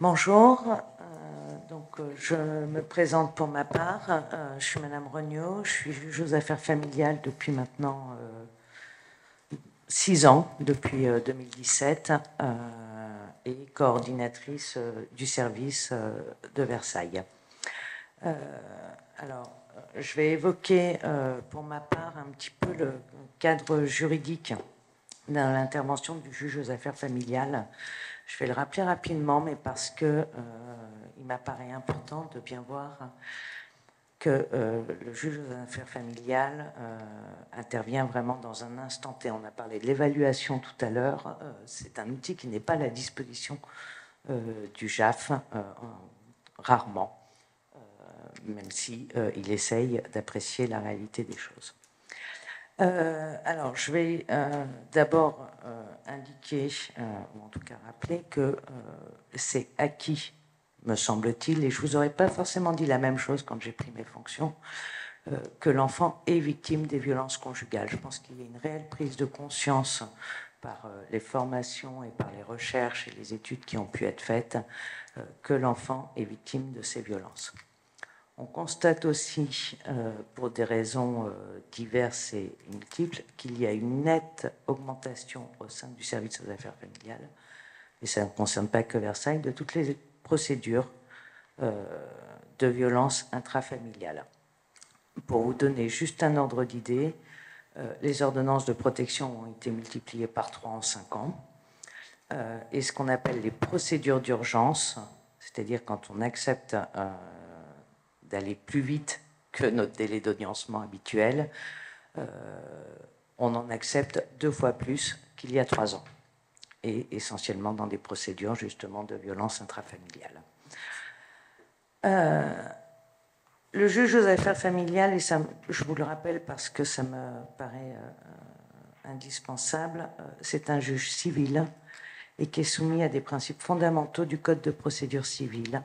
Bonjour, je me présente pour ma part. Je suis Madame Regnault, je suis juge aux affaires familiales depuis maintenant 6 ans, depuis 2017, et coordinatrice du service de Versailles. Je vais évoquer pour ma part un petit peu le cadre juridique dans l'intervention du juge aux affaires familiales. Je vais le rappeler rapidement, mais parce que il m'apparaît important de bien voir que le juge aux affaires familiales intervient vraiment dans un instant T. On a parlé de l'évaluation tout à l'heure. C'est un outil qui n'est pas à la disposition du JAF, rarement, même si il essaye d'apprécier la réalité des choses. Alors, je vais d'abord indiquer, ou en tout cas rappeler, que c'est acquis, me semble-t-il, et je ne vous aurais pas forcément dit la même chose quand j'ai pris mes fonctions, que l'enfant est victime des violences conjugales. Je pense qu'il y a une réelle prise de conscience par les formations et par les recherches et les études qui ont pu être faites, que l'enfant est victime de ces violences. On constate aussi, pour des raisons diverses et multiples, qu'il y a une nette augmentation au sein du service aux affaires familiales, et ça ne concerne pas que Versailles, de toutes les procédures de violence intrafamiliale. Pour vous donner juste un ordre d'idée, les ordonnances de protection ont été multipliées par 3 en 5 ans, et ce qu'on appelle les procédures d'urgence, c'est-à-dire quand on accepte d'aller plus vite que notre délai d'audiencement habituel, on en accepte 2 fois plus qu'il y a 3 ans, et essentiellement dans des procédures justement de violence intrafamiliale. Le juge aux affaires familiales, et ça, je vous le rappelle parce que ça me paraît indispensable, c'est un juge civil et qui est soumis à des principes fondamentaux du Code de procédure civile,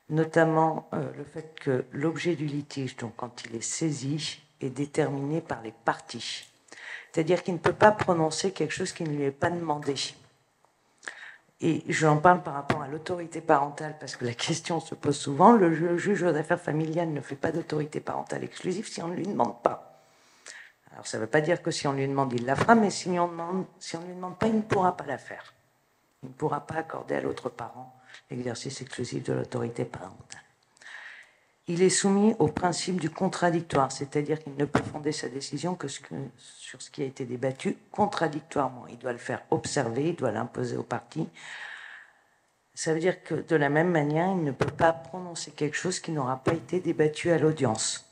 notamment le fait que l'objet du litige, donc quand il est saisi, est déterminé par les parties. C'est-à-dire qu'il ne peut pas prononcer quelque chose qui ne lui est pas demandé. Et j'en parle par rapport à l'autorité parentale, parce que la question se pose souvent. Le juge aux affaires familiales ne fait pas d'autorité parentale exclusive si on ne lui demande pas. Alors ça ne veut pas dire que si on lui demande, il la fera, mais si on ne lui demande pas, il ne pourra pas la faire. Il ne pourra pas accorder à l'autre parent l'exercice exclusif de l'autorité parentale. Il est soumis au principe du contradictoire, c'est-à-dire qu'il ne peut fonder sa décision que sur ce qui a été débattu contradictoirement. Il doit le faire observer, il doit l'imposer aux parties. Ça veut dire que de la même manière, il ne peut pas prononcer quelque chose qui n'aura pas été débattu à l'audience.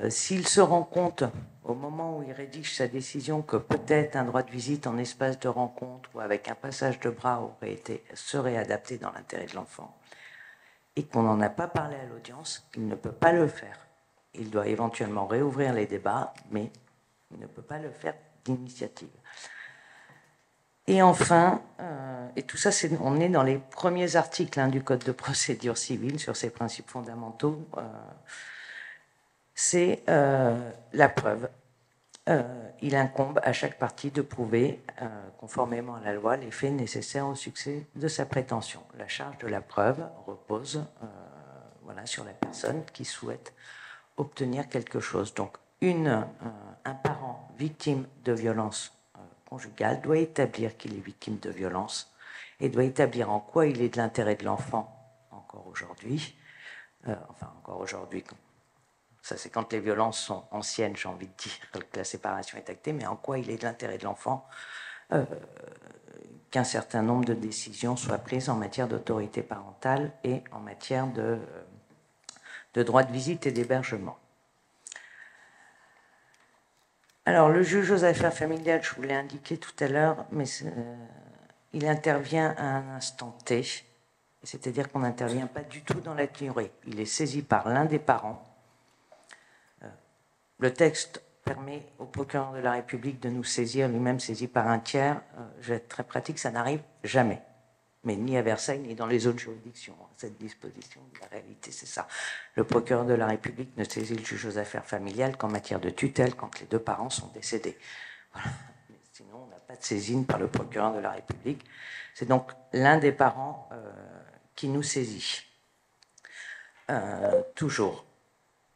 S'il se rend compte, au moment où il rédige sa décision, que peut-être un droit de visite en espace de rencontre ou avec un passage de bras serait adapté dans l'intérêt de l'enfant, et qu'on n'en a pas parlé à l'audience, il ne peut pas le faire. Il doit éventuellement réouvrir les débats, mais il ne peut pas le faire d'initiative. Et enfin, et tout ça, on est dans les premiers articles du Code de procédure civile sur ces principes fondamentaux, c'est la preuve. Il incombe à chaque partie de prouver, conformément à la loi, les faits nécessaires au succès de sa prétention. La charge de la preuve repose sur la personne qui souhaite obtenir quelque chose. Donc, un parent victime de violence conjugale doit établir qu'il est victime de violence et doit établir en quoi il est de l'intérêt de l'enfant encore aujourd'hui. Encore aujourd'hui, ça c'est quand les violences sont anciennes, j'ai envie de dire, que la séparation est actée, mais en quoi il est de l'intérêt de l'enfant qu'un certain nombre de décisions soient prises en matière d'autorité parentale et en matière de droit de visite et d'hébergement. Alors, le juge aux affaires familiales, je vous l'ai indiqué tout à l'heure, mais il intervient à un instant T, c'est-à-dire qu'on n'intervient pas du tout dans la durée. Il est saisi par l'un des parents. Le texte permet au procureur de la République de nous saisir, lui-même saisi par un tiers. Je vais être très pratique, ça n'arrive jamais. Mais ni à Versailles, ni dans les autres juridictions. Cette disposition, la réalité, c'est ça. Le procureur de la République ne saisit le juge aux affaires familiales qu'en matière de tutelle, quand les 2 parents sont décédés. Voilà. Mais sinon, n'a pas de saisine par le procureur de la République. C'est donc l'un des parents qui nous saisit. Toujours.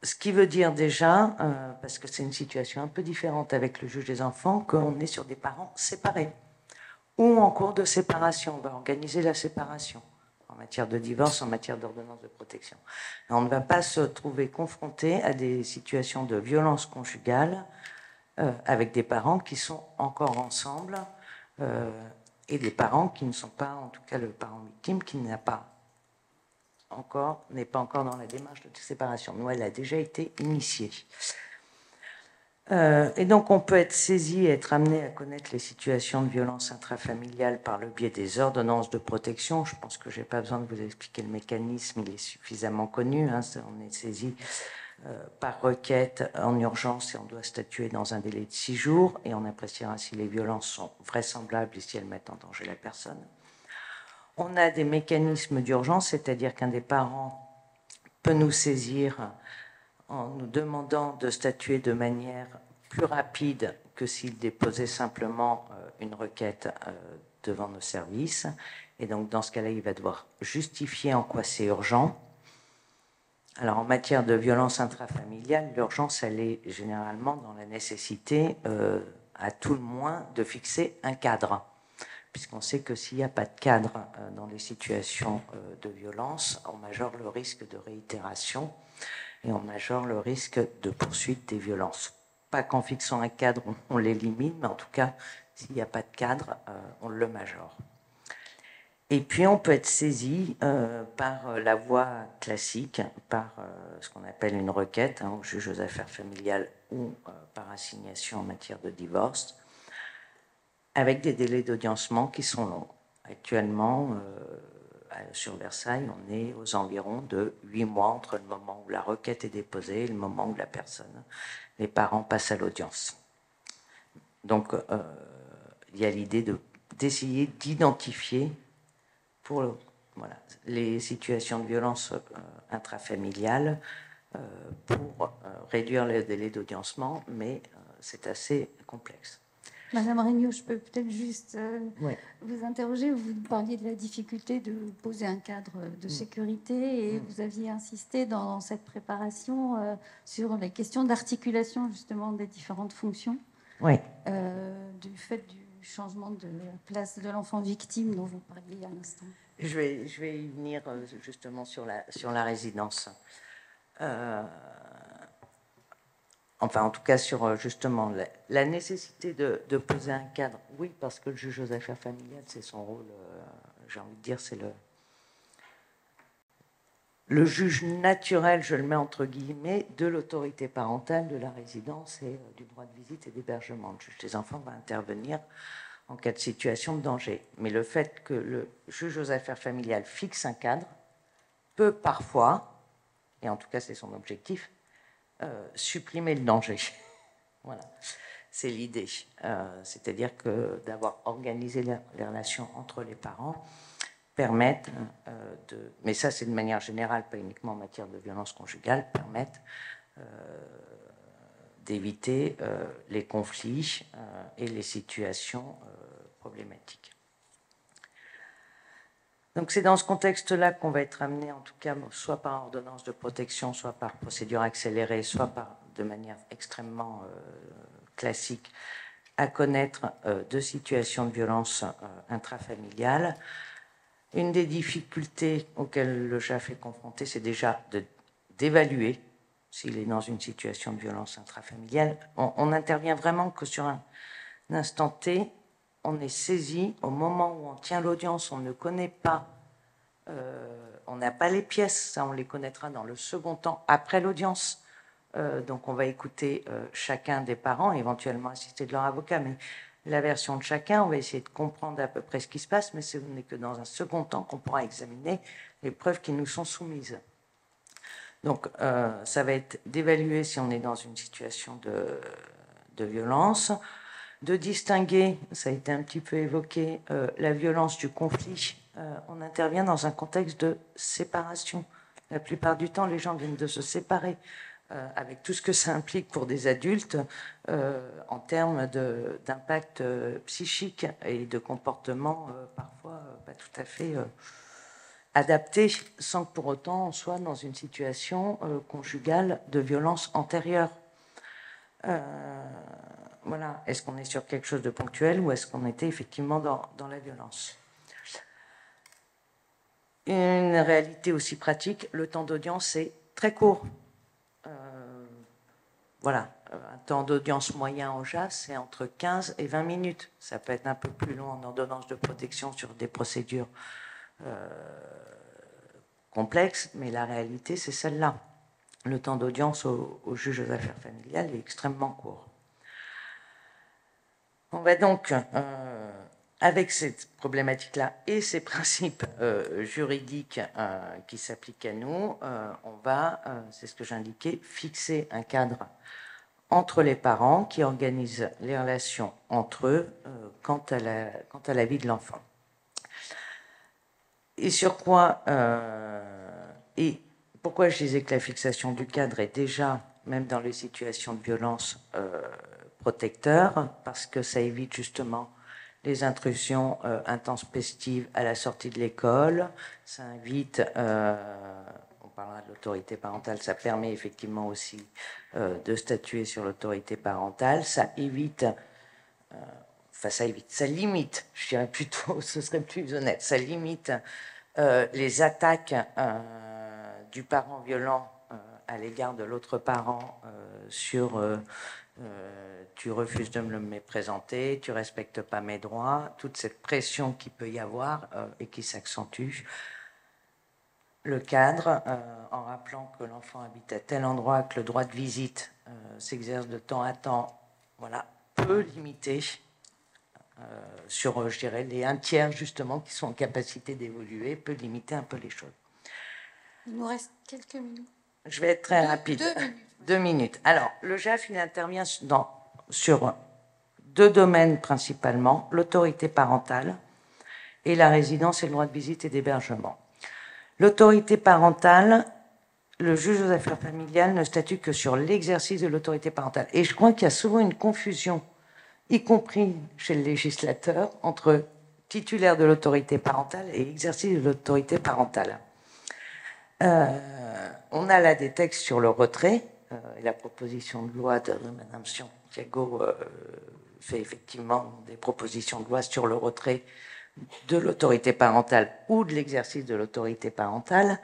Ce qui veut dire déjà, parce que c'est une situation un peu différente avec le juge des enfants, qu'on est sur des parents séparés ou en cours de séparation. On va organiser la séparation en matière de divorce, en matière d'ordonnance de protection. On ne va pas se trouver confronté à des situations de violence conjugale avec des parents qui sont encore ensemble et des parents qui ne sont pas, en tout cas le parent victime, qui n'est pas encore dans la démarche de séparation. Nous, elle a déjà été initiée. Et donc, on peut être saisi et être amené à connaître les situations de violence intrafamiliale par le biais des ordonnances de protection. Je pense que je n'ai pas besoin de vous expliquer le mécanisme, il est suffisamment connu. Hein. On est saisi par requête en urgence et on doit statuer dans un délai de 6 jours et on appréciera si les violences sont vraisemblables et si elles mettent en danger la personne. On a des mécanismes d'urgence, c'est-à-dire qu'un des parents peut nous saisir en nous demandant de statuer de manière plus rapide que s'il déposait simplement une requête devant nos services. Et donc, dans ce cas-là, il va devoir justifier en quoi c'est urgent. Alors, en matière de violence intrafamiliale, l'urgence, elle est généralement dans la nécessité, à tout le moins, de fixer un cadre. Puisqu'on sait que s'il n'y a pas de cadre dans les situations de violence, on majeure le risque de réitération et on majeure le risque de poursuite des violences. Pas qu'en fixant un cadre, on l'élimine, mais en tout cas, s'il n'y a pas de cadre, on le majeure. Et puis, on peut être saisi par la voie classique, par ce qu'on appelle une requête au juge aux affaires familiales ou par assignation en matière de divorce, avec des délais d'audiencement qui sont longs. Actuellement, sur Versailles, on est aux environs de 8 mois entre le moment où la requête est déposée et le moment où les parents passent à l'audience. Donc, il y a l'idée d'essayer d'identifier pour les situations de violence intrafamiliale pour réduire le délai d'audiencement, mais c'est assez complexe. Madame Regnault, je peux peut-être juste vous interroger. Vous parliez de la difficulté de poser un cadre de sécurité et vous aviez insisté dans cette préparation sur les questions d'articulation justement des différentes fonctions. Oui. Du fait du changement de la place de l'enfant victime dont vous parliez à l'instant. Je vais y venir justement sur la résidence. Enfin, en tout cas, sur justement la nécessité de poser un cadre. Oui, parce que le juge aux affaires familiales, c'est son rôle, j'ai envie de dire, c'est le juge naturel, je le mets entre guillemets, de l'autorité parentale, de la résidence et du droit de visite et d'hébergement. Le juge des enfants va intervenir en cas de situation de danger. Mais le fait que le juge aux affaires familiales fixe un cadre peut parfois, et en tout cas c'est son objectif, supprimer le danger. Voilà, c'est l'idée. C'est-à-dire que d'avoir organisé les relations entre les parents permettent mais ça c'est de manière générale, pas uniquement en matière de violence conjugale, permettent d'éviter les conflits et les situations problématiques. Donc c'est dans ce contexte-là qu'on va être amené, en tout cas, soit par ordonnance de protection, soit par procédure accélérée, soit de manière extrêmement classique, à connaître de situations de violence intrafamiliale. Une des difficultés auxquelles le JAF est confronté, c'est déjà d'évaluer s'il est dans une situation de violence intrafamiliale. On n'intervient vraiment que sur un instant T. On est saisi au moment où on tient l'audience, on ne connaît pas, on n'a pas les pièces, ça on les connaîtra dans le second temps, après l'audience. Donc on va écouter chacun des parents, éventuellement assister de leur avocat, mais la version de chacun, on va essayer de comprendre à peu près ce qui se passe, mais ce n'est que dans un second temps qu'on pourra examiner les preuves qui nous sont soumises. Donc ça va être d'évaluer si on est dans une situation de violence, de distinguer, ça a été un petit peu évoqué, la violence du conflit. On intervient dans un contexte de séparation. La plupart du temps, les gens viennent de se séparer. avec tout ce que ça implique pour des adultes en termes d'impact psychique et de comportement parfois pas tout à fait adapté, sans que pour autant on soit dans une situation conjugale de violence antérieure. Voilà. Est-ce qu'on est sur quelque chose de ponctuel ou est-ce qu'on était effectivement dans la violence? Une réalité aussi pratique, le temps d'audience est très court. Voilà, un temps d'audience moyen en JAS, c'est entre 15 et 20 minutes. Ça peut être un peu plus long en ordonnance de protection sur des procédures complexes, mais la réalité, c'est celle-là. Le temps d'audience au juge aux affaires familiales est extrêmement court. On va donc, avec cette problématique-là et ces principes juridiques qui s'appliquent à nous, on va, c'est ce que j'indiquais, fixer un cadre entre les parents qui organisent les relations entre eux quant à la vie de l'enfant. Et sur quoi, et pourquoi je disais que la fixation du cadre est déjà, même dans les situations de violence, protecteur, parce que ça évite justement les intrusions intempestives à la sortie de l'école, ça invite, on parlera de l'autorité parentale, ça permet effectivement aussi de statuer sur l'autorité parentale, ça évite, ça limite, je dirais plutôt, ce serait plus honnête, ça limite les attaques du parent violent à l'égard de l'autre parent sur tu refuses de me le présenter, tu respectes pas mes droits, toute cette pression qu'il peut y avoir et qui s'accentue. Le cadre, en rappelant que l'enfant habite à tel endroit, que le droit de visite s'exerce de temps à temps, voilà, peut limiter sur, je dirais, les 1/3 justement qui sont en capacité d'évoluer, peut limiter un peu les choses. Il nous reste quelques minutes. Je vais être très rapide. 2 minutes. 2 minutes. Alors, le JAF, il intervient sur 2 domaines principalement, l'autorité parentale et la résidence et le droit de visite et d'hébergement. L'autorité parentale, le juge aux affaires familiales ne statue que sur l'exercice de l'autorité parentale. Et je crois qu'il y a souvent une confusion, y compris chez le législateur, entre titulaire de l'autorité parentale et exercice de l'autorité parentale. On a là des textes sur le retrait, et la proposition de loi de Mme Santiago fait effectivement des propositions de loi sur le retrait de l'autorité parentale ou de l'exercice de l'autorité parentale,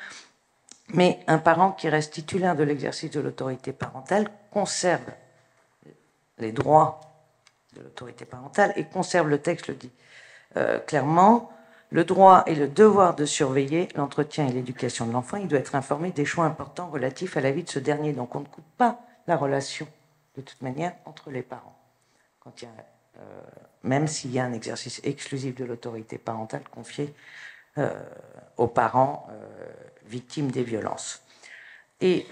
mais un parent qui reste titulaire de l'exercice de l'autorité parentale conserve les droits de l'autorité parentale et conserve, le texte le dit clairement, le droit et le devoir de surveiller l'entretien et l'éducation de l'enfant. Il doit être informé des choix importants relatifs à la vie de ce dernier. Donc on ne coupe pas la relation, de toute manière, entre les parents. Quand il y a, même s'il y a un exercice exclusif de l'autorité parentale confié aux parents victimes des violences. Et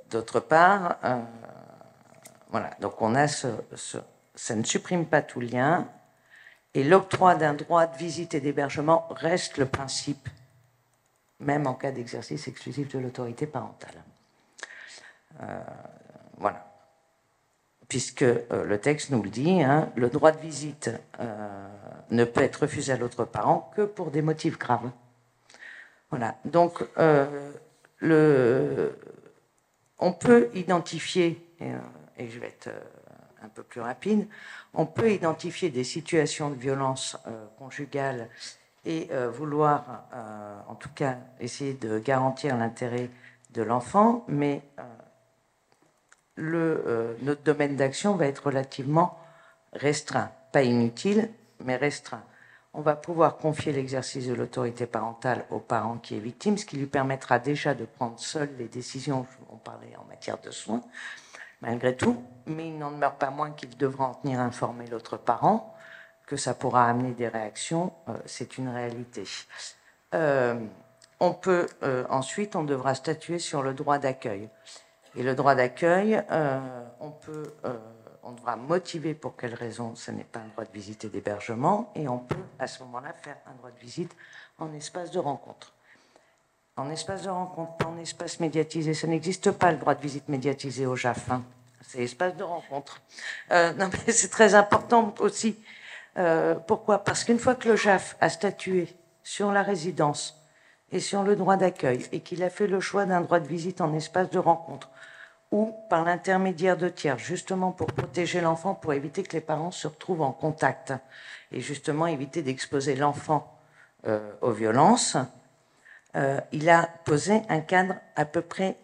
d'autre part, voilà, donc on a ça ne supprime pas tout lien. Et l'octroi d'un droit de visite et d'hébergement reste le principe, même en cas d'exercice exclusif de l'autorité parentale. Voilà. Puisque le texte nous le dit, hein, le droit de visite ne peut être refusé à l'autre parent que pour des motifs graves. Voilà. Donc, on peut identifier, et je vais être un peu plus rapide, on peut identifier des situations de violence conjugale et vouloir, en tout cas, essayer de garantir l'intérêt de l'enfant, mais notre domaine d'action va être relativement restreint, pas inutile, mais restreint. On va pouvoir confier l'exercice de l'autorité parentale au parent qui est victime, ce qui lui permettra déjà de prendre seul les décisions, on parlait en matière de soins, malgré tout, mais il n'en demeure pas moins qu'il devra en tenir informer l'autre parent, que ça pourra amener des réactions, c'est une réalité. Ensuite, on devra statuer sur le droit d'accueil. Et le droit d'accueil, on devra motiver pour quelles raisons ce n'est pas un droit de visite et d'hébergement, et on peut à ce moment-là faire un droit de visite en espace de rencontre. En espace de rencontre, pas en espace médiatisé. Ça n'existe pas, le droit de visite médiatisé au JAF. Hein. C'est espace de rencontre. Non, mais c'est très important aussi. Pourquoi? Parce qu'une fois que le JAF a statué sur la résidence et sur le droit d'accueil, et qu'il a fait le choix d'un droit de visite en espace de rencontre, ou par l'intermédiaire de tiers, justement pour protéger l'enfant, pour éviter que les parents se retrouvent en contact, et justement éviter d'exposer l'enfant aux violences, il a posé un cadre à peu près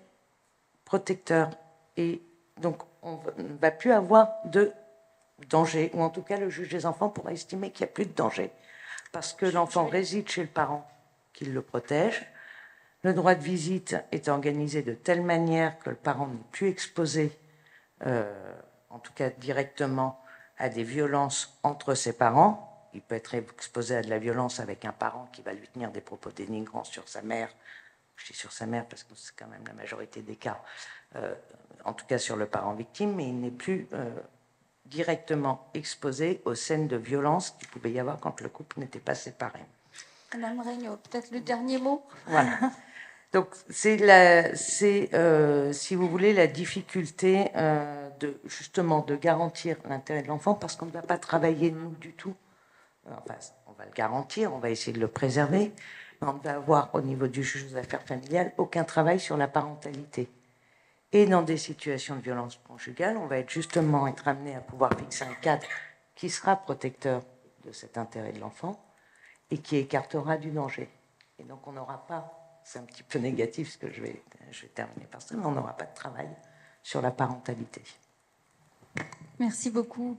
protecteur. Et donc, on ne va plus avoir de danger, ou en tout cas, le juge des enfants pourra estimer qu'il n'y a plus de danger, parce que l'enfant réside chez le parent qui le protège. Le droit de visite est organisé de telle manière que le parent n'est plus exposé, en tout cas directement, à des violences entre ses parents. Il peut être exposé à de la violence avec un parent qui va lui tenir des propos dénigrants sur sa mère. Je dis sur sa mère parce que c'est quand même la majorité des cas, en tout cas sur le parent victime, mais il n'est plus directement exposé aux scènes de violence qu'il pouvait y avoir quand le couple n'était pas séparé. Madame Regnault, peut-être le dernier mot. Voilà. Donc, si vous voulez, la difficulté justement de garantir l'intérêt de l'enfant, parce qu'on ne va pas travailler, nous, du tout. Enfin, on va le garantir, on va essayer de le préserver, mais on ne va avoir, au niveau du juge aux affaires familiales, aucun travail sur la parentalité. Et dans des situations de violence conjugale, on va justement être amené à pouvoir fixer un cadre qui sera protecteur de cet intérêt de l'enfant et qui écartera du danger. Et donc, on n'aura pas... C'est un petit peu négatif ce que je vais terminer par ça, mais on n'aura pas de travail sur la parentalité. Merci beaucoup.